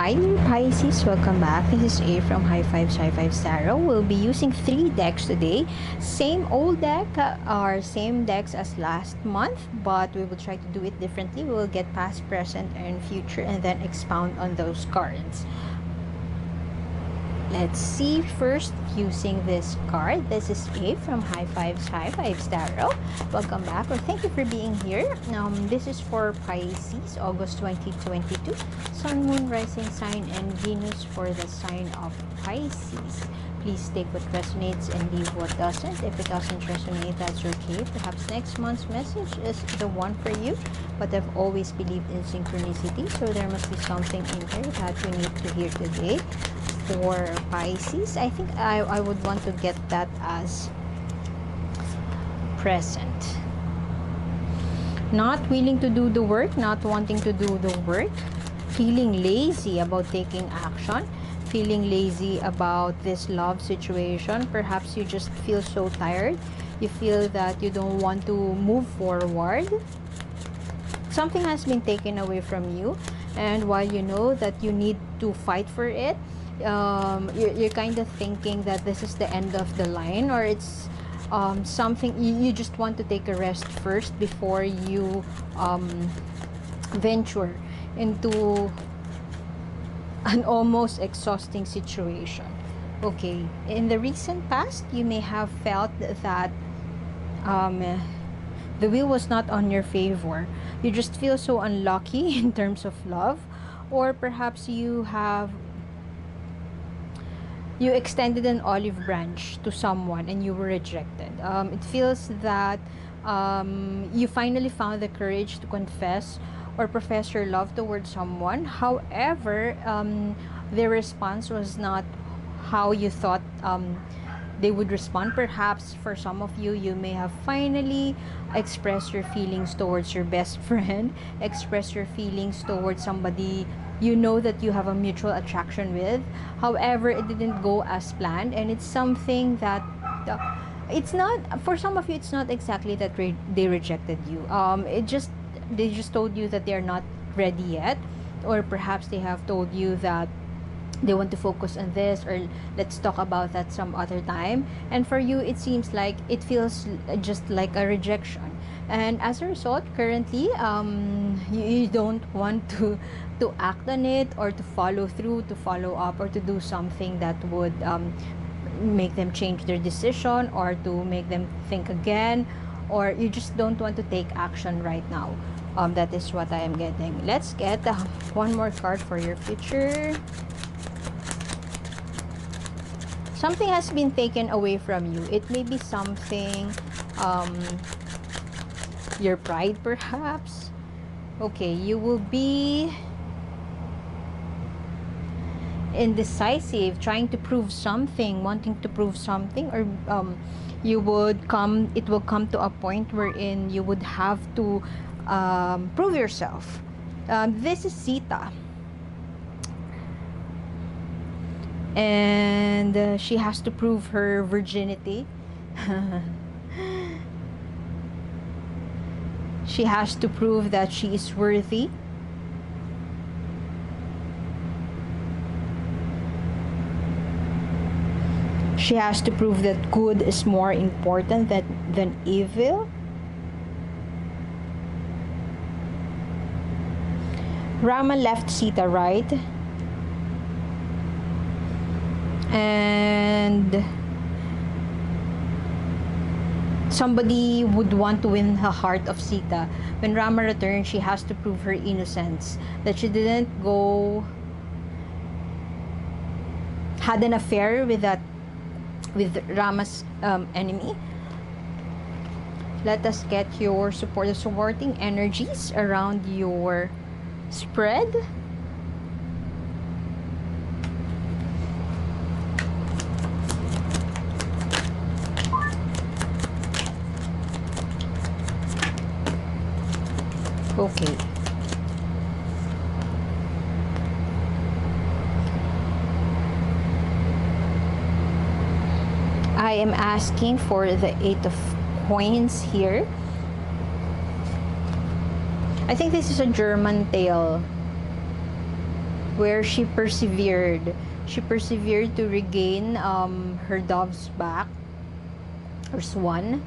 Hi dear Pisces, welcome back. This is A from High Five Sci-Fi Tarot. We'll be using 3 decks today. Same old deck or same decks as last month, but we will try to do it differently. We will get past, present, and future and then expound on those cards. Let's see first using this card. This is A from High Fives Tarot. Welcome back, or thank you for being here. This is for Pisces, August 2022. Sun, Moon, Rising sign, and Venus for the sign of Pisces. Please take what resonates and leave what doesn't. If it doesn't resonate, that's okay. Perhaps next month's message is the one for you. But I've always believed in synchronicity, so there must be something in here that you need to hear today. For Pisces, I think I would want to get that as present. Not willing to do the work, not wanting to do the work, feeling lazy about taking action, feeling lazy about this love situation. Perhaps you just feel so tired. You feel that you don't want to move forward. Something has been taken away from you, and while you know that you need to fight for it, you're kind of thinking that this is the end of the line, or it's something you just want to take a rest first before you venture into an almost exhausting situation. Okay, in the recent past, you may have felt that the wheel was not on your favor. You just feel so unlucky in terms of love, or perhaps you extended an olive branch to someone and you were rejected. It feels that you finally found the courage to confess or profess your love towards someone. However, their response was not how you thought they would respond. Perhaps for some of you, you may have finally expressed your feelings towards your best friend, express your feelings towards somebody you know that you have a mutual attraction with. However, it didn't go as planned, and it's something that it's not, for some of you, it's not exactly that they rejected you. They just told you that they're not ready yet, or perhaps they have told you that they want to focus on this, or let's talk about that some other time. And for you, it seems like it feels just like a rejection, and as a result, currently you don't want to act on it, or to follow through, to follow up, or to do something that would make them change their decision, or to make them think again, or you just don't want to take action right now. That is what I am getting. Let's get one more card for your future. Something has been taken away from you. It may be something, your pride perhaps. Okay, you will be indecisive, trying to prove something, wanting to prove something, or it will come to a point wherein you would have to prove yourself. This is Sita, and she has to prove her virginity. She has to prove that she is worthy. She has to prove that good is more important than evil. Rama left Sita, right? And somebody would want to win the heart of Sita. When Rama returned, she has to prove her innocence, that she didn't had an affair with Rama's enemy. Let us get your supporting energies around your spread. Okay. I am asking for the 8 of Coins here. I think this is a German tale. where she persevered. She persevered to regain her dove's back, or swan,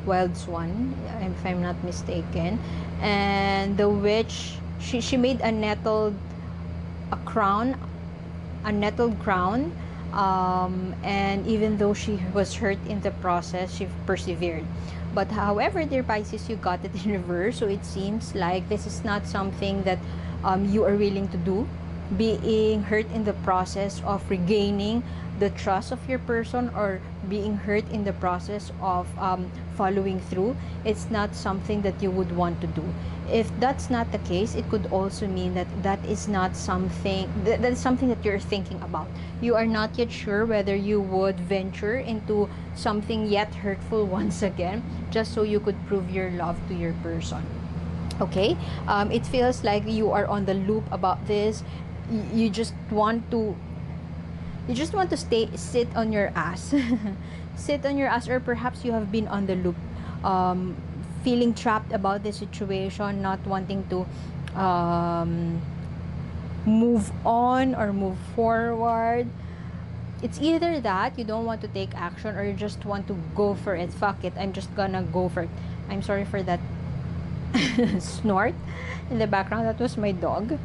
wild swan, if I'm not mistaken. And the witch, she made a crown, a nettled crown, and even though she was hurt in the process, she persevered. But however, dear Pisces, you got it in reverse, so it seems like this is not something that you are willing to do. Being hurt in the process of regaining the trust of your person, or being hurt in the process of following through, it's not something that you would want to do. If that's not the case, it could also mean that that is not something that is something that you're thinking about. You are not yet sure whether you would venture into something yet hurtful once again, just so you could prove your love to your person. Okay, it feels like you are on the loop about this. You just want to sit on your ass. Sit on your ass, or perhaps you have been on the loop, feeling trapped about the situation, not wanting to move on or move forward. It's either that you don't want to take action, or you just want to go for it. Fuck it, I'm just gonna go for it. I'm sorry for that snort in the background. That was my dog.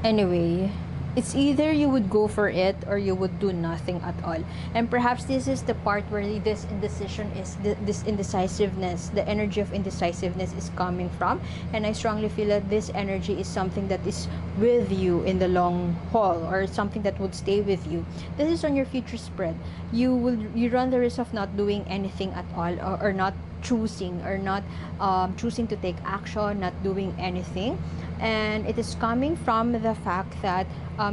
Anyway, it's either you would go for it or you would do nothing at all. And perhaps this is the part where this indecision is, this indecisiveness, the energy of indecisiveness is coming from. And I strongly feel that this energy is something that is with you in the long haul, or something that would stay with you. This is on your future spread. You run the risk of not doing anything at all, or not choosing, or not choosing to take action, not doing anything. And it is coming from the fact that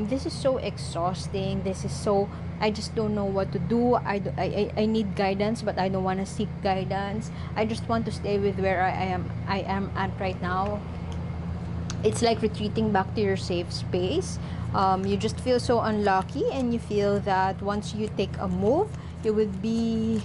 this is so exhausting. This is so, I just don't know what to do. I need guidance, but I don't want to seek guidance. I just want to stay with where I am at right now. It's like retreating back to your safe space. You just feel so unlucky, and you feel that once you take a move, you would be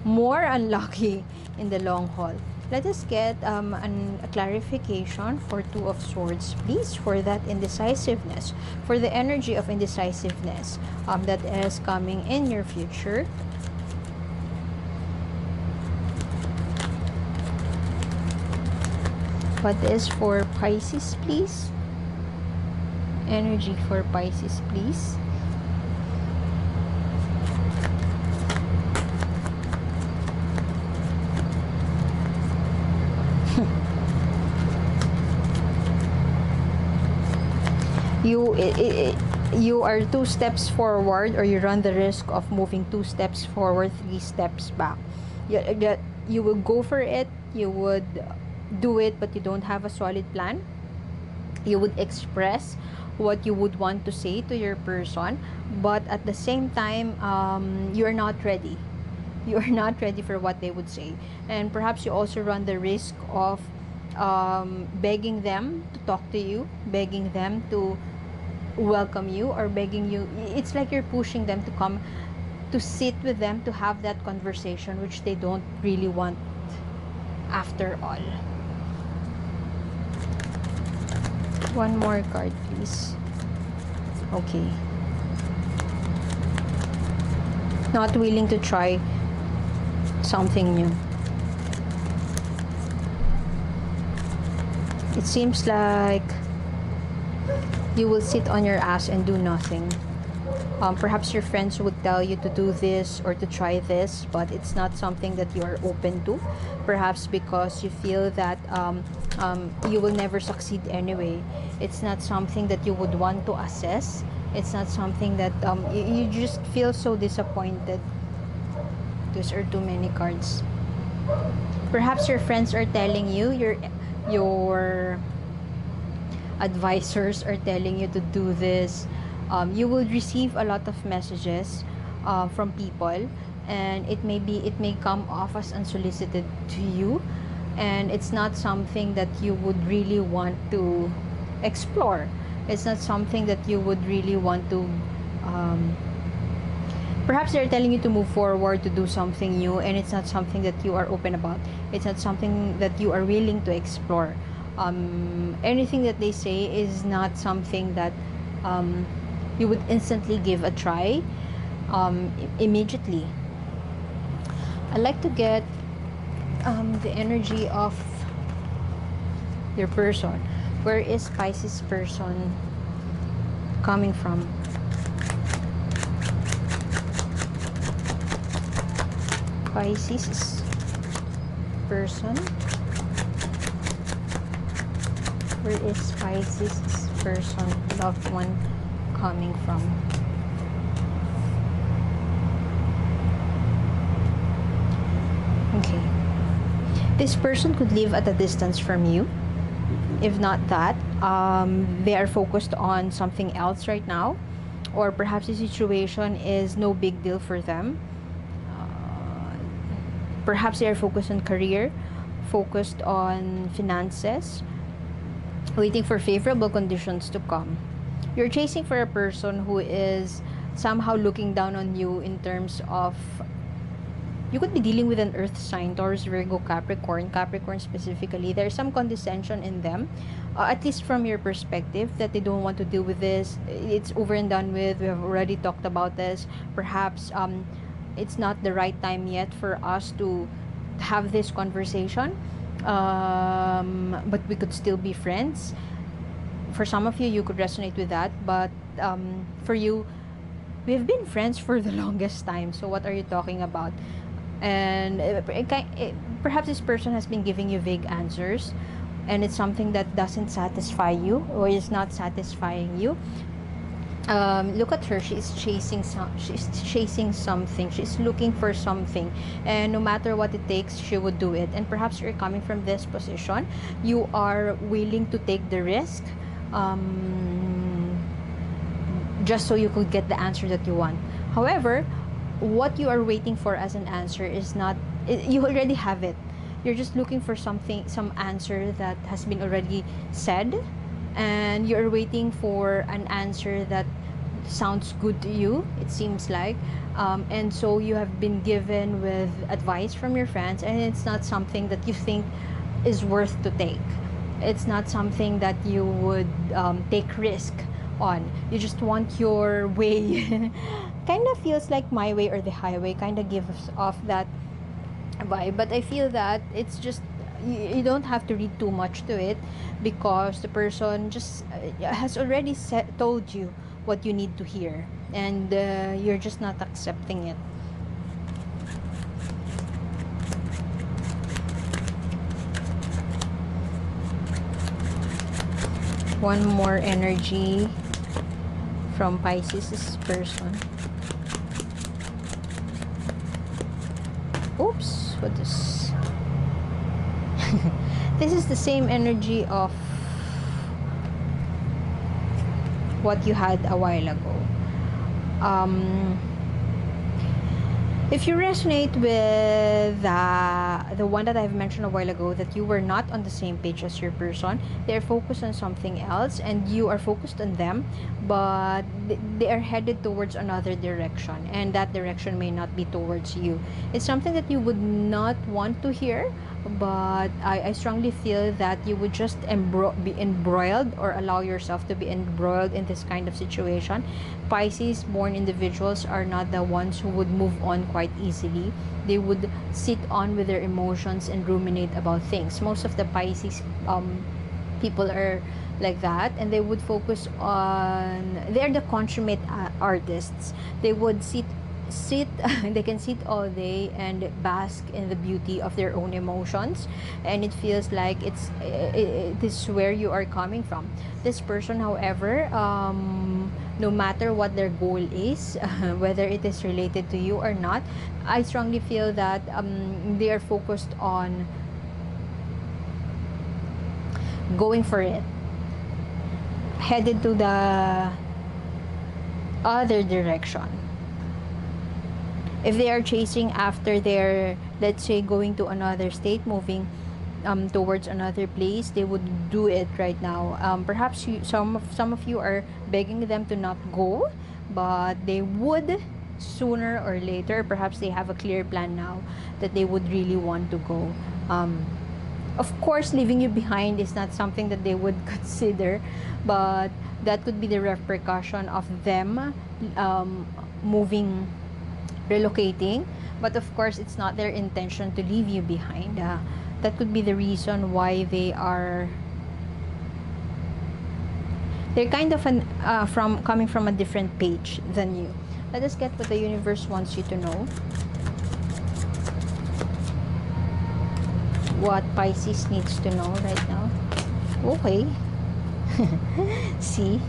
more unlucky in the long haul. Let us get a clarification for Two of Swords, please, for that indecisiveness, for the energy of indecisiveness that is coming in your future. What is for Pisces, please? Energy for Pisces, please. You are 2 steps forward, or you run the risk of moving 2 steps forward, 3 steps back. You will go for it, you would do it, but you don't have a solid plan. You would express what you would want to say to your person, but at the same time, you're not ready. You are not ready for what they would say. And perhaps you also run the risk of begging them to talk to you, begging them to welcome you, or begging you. It's like you're pushing them to come, to sit with them, to have that conversation, which they don't really want after all. One more card, please. Okay. Not willing to try something new. It seems like you will sit on your ass and do nothing. Perhaps your friends would tell you to do this or to try this, but it's not something that you are open to. Perhaps because you feel that you will never succeed anyway. It's not something that you would want to assess. It's not something that you just feel so disappointed. Those are too many cards. Perhaps your friends are telling you, your advisors are telling you to do this. You will receive a lot of messages from people, and it may come off as unsolicited to you, and it's not something that you would really want to explore. It's not something that you would really want to perhaps they're telling you to move forward, to do something new, and it's not something that you are open about. It's not something that you are willing to explore. Anything that they say is not something that you would instantly give a try immediately. I like to get the energy of your person. Where is Pisces person coming from? Pisces person. Where is Pisces person, loved one, coming from? Okay. This person could live at a distance from you. If not that, they are focused on something else right now. Or perhaps the situation is no big deal for them. Perhaps they are focused on career, focused on finances, waiting for favorable conditions to come. You're chasing for a person who is somehow looking down on you in terms of, you could be dealing with an earth sign, Taurus, Virgo, Capricorn specifically. There's some condescension in them, at least from your perspective, that they don't want to deal with this. It's over and done with. We have already talked about this. Perhaps it's not the right time yet for us to have this conversation, but we could still be friends. For some of you, you could resonate with that, but for you, we've been friends for the longest time, so what are you talking about? And perhaps this person has been giving you vague answers, and it's something that doesn't satisfy you or is not satisfying you. Look at her. She's chasing something. She's looking for something, and no matter what it takes, she would do it. And perhaps you're coming from this position. You are willing to take the risk, just so you could get the answer that you want. However, what you are waiting for as an answer is not, you already have it. You're just looking for something, some answer that has been already said, and you're waiting for an answer that sounds good to you, it seems like. And so you have been given with advice from your friends, and it's not something that you think is worth to take. It's not something that you would take risk on. You just want your way. Kind of feels like my way or the highway, kind of gives off that vibe. But I feel that it's just, you don't have to read too much to it, because the person just has already told you what you need to hear, and you're just not accepting it. One more energy from Pisces person. Oops, what is this? Is the same energy of what you had a while ago. If you resonate with the one that I've mentioned a while ago, that you were not on the same page as your person, they're focused on something else, and you are focused on them, but they are headed towards another direction, and that direction may not be towards you. It's something that you would not want to hear, but I strongly feel that you would just be embroiled, or allow yourself to be embroiled in this kind of situation. Pisces born individuals are not the ones who would move on quite easily. They would sit on with their emotions and ruminate about things. Most of the Pisces people are like that, and they would focus on, they're the consummate artists. They would sit they can sit all day and bask in the beauty of their own emotions, and it feels like this is where you are coming from. This person, however, no matter what their goal is, whether it is related to you or not, I strongly feel that they are focused on going for it, headed to the other direction. If they are chasing after their, let's say, going to another state, moving towards another place, they would do it right now. Perhaps some of you are begging them to not go, but they would sooner or later. Perhaps they have a clear plan now that they would really want to go. Of course, leaving you behind is not something that they would consider, but that could be the repercussion of them um, moving, relocating. But of course, it's not their intention to leave you behind. That could be the reason why they're kind of from coming from a different page than you. Let us get what the universe wants you to know. What Pisces needs to know right now. Okay. See?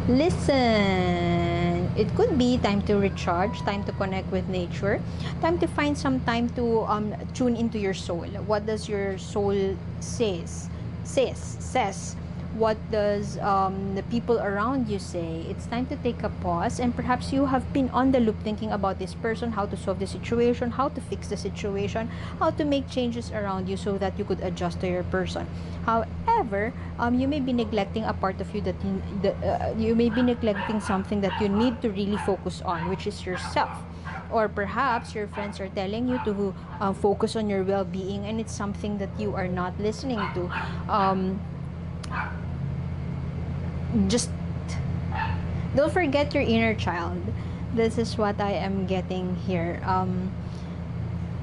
Listen. It could be time to recharge, time to connect with nature, time to find some time to tune into your soul. What does your soul says? What does the people around you say? It's time to take a pause, and perhaps you have been on the loop thinking about this person, how to solve the situation, how to fix the situation, how to make changes around you so that you could adjust to your person. However, you may be neglecting a part of you that you may be neglecting something that you need to really focus on, which is yourself. Or perhaps your friends are telling you to focus on your well-being, and it's something that you are not listening to. Just don't forget your inner child. This is what I am getting here.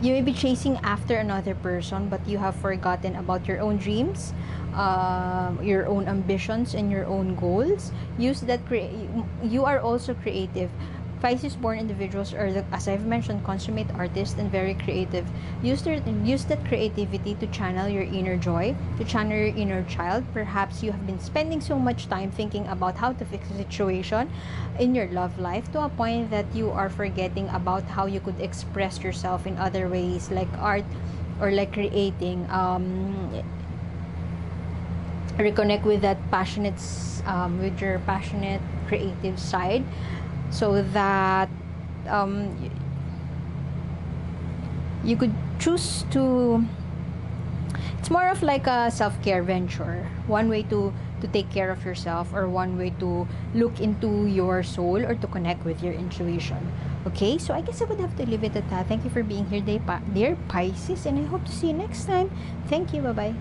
You may be chasing after another person, but you have forgotten about your own dreams, your own ambitions, and your own goals. You are also creative. Pisces born individuals are, as I've mentioned, consummate artists and very creative. Use that creativity to channel your inner joy, to channel your inner child. Perhaps you have been spending so much time thinking about how to fix a situation in your love life to a point that you are forgetting about how you could express yourself in other ways, like art or like creating. Reconnect with that with your passionate creative side, so that you could choose to, it's more of like a self-care venture, one way to take care of yourself, or one way to look into your soul, or to connect with your intuition. Okay, so I guess I would have to leave it at that. Thank you for being here, dear Pisces, and I hope to see you next time. Thank you. Bye bye.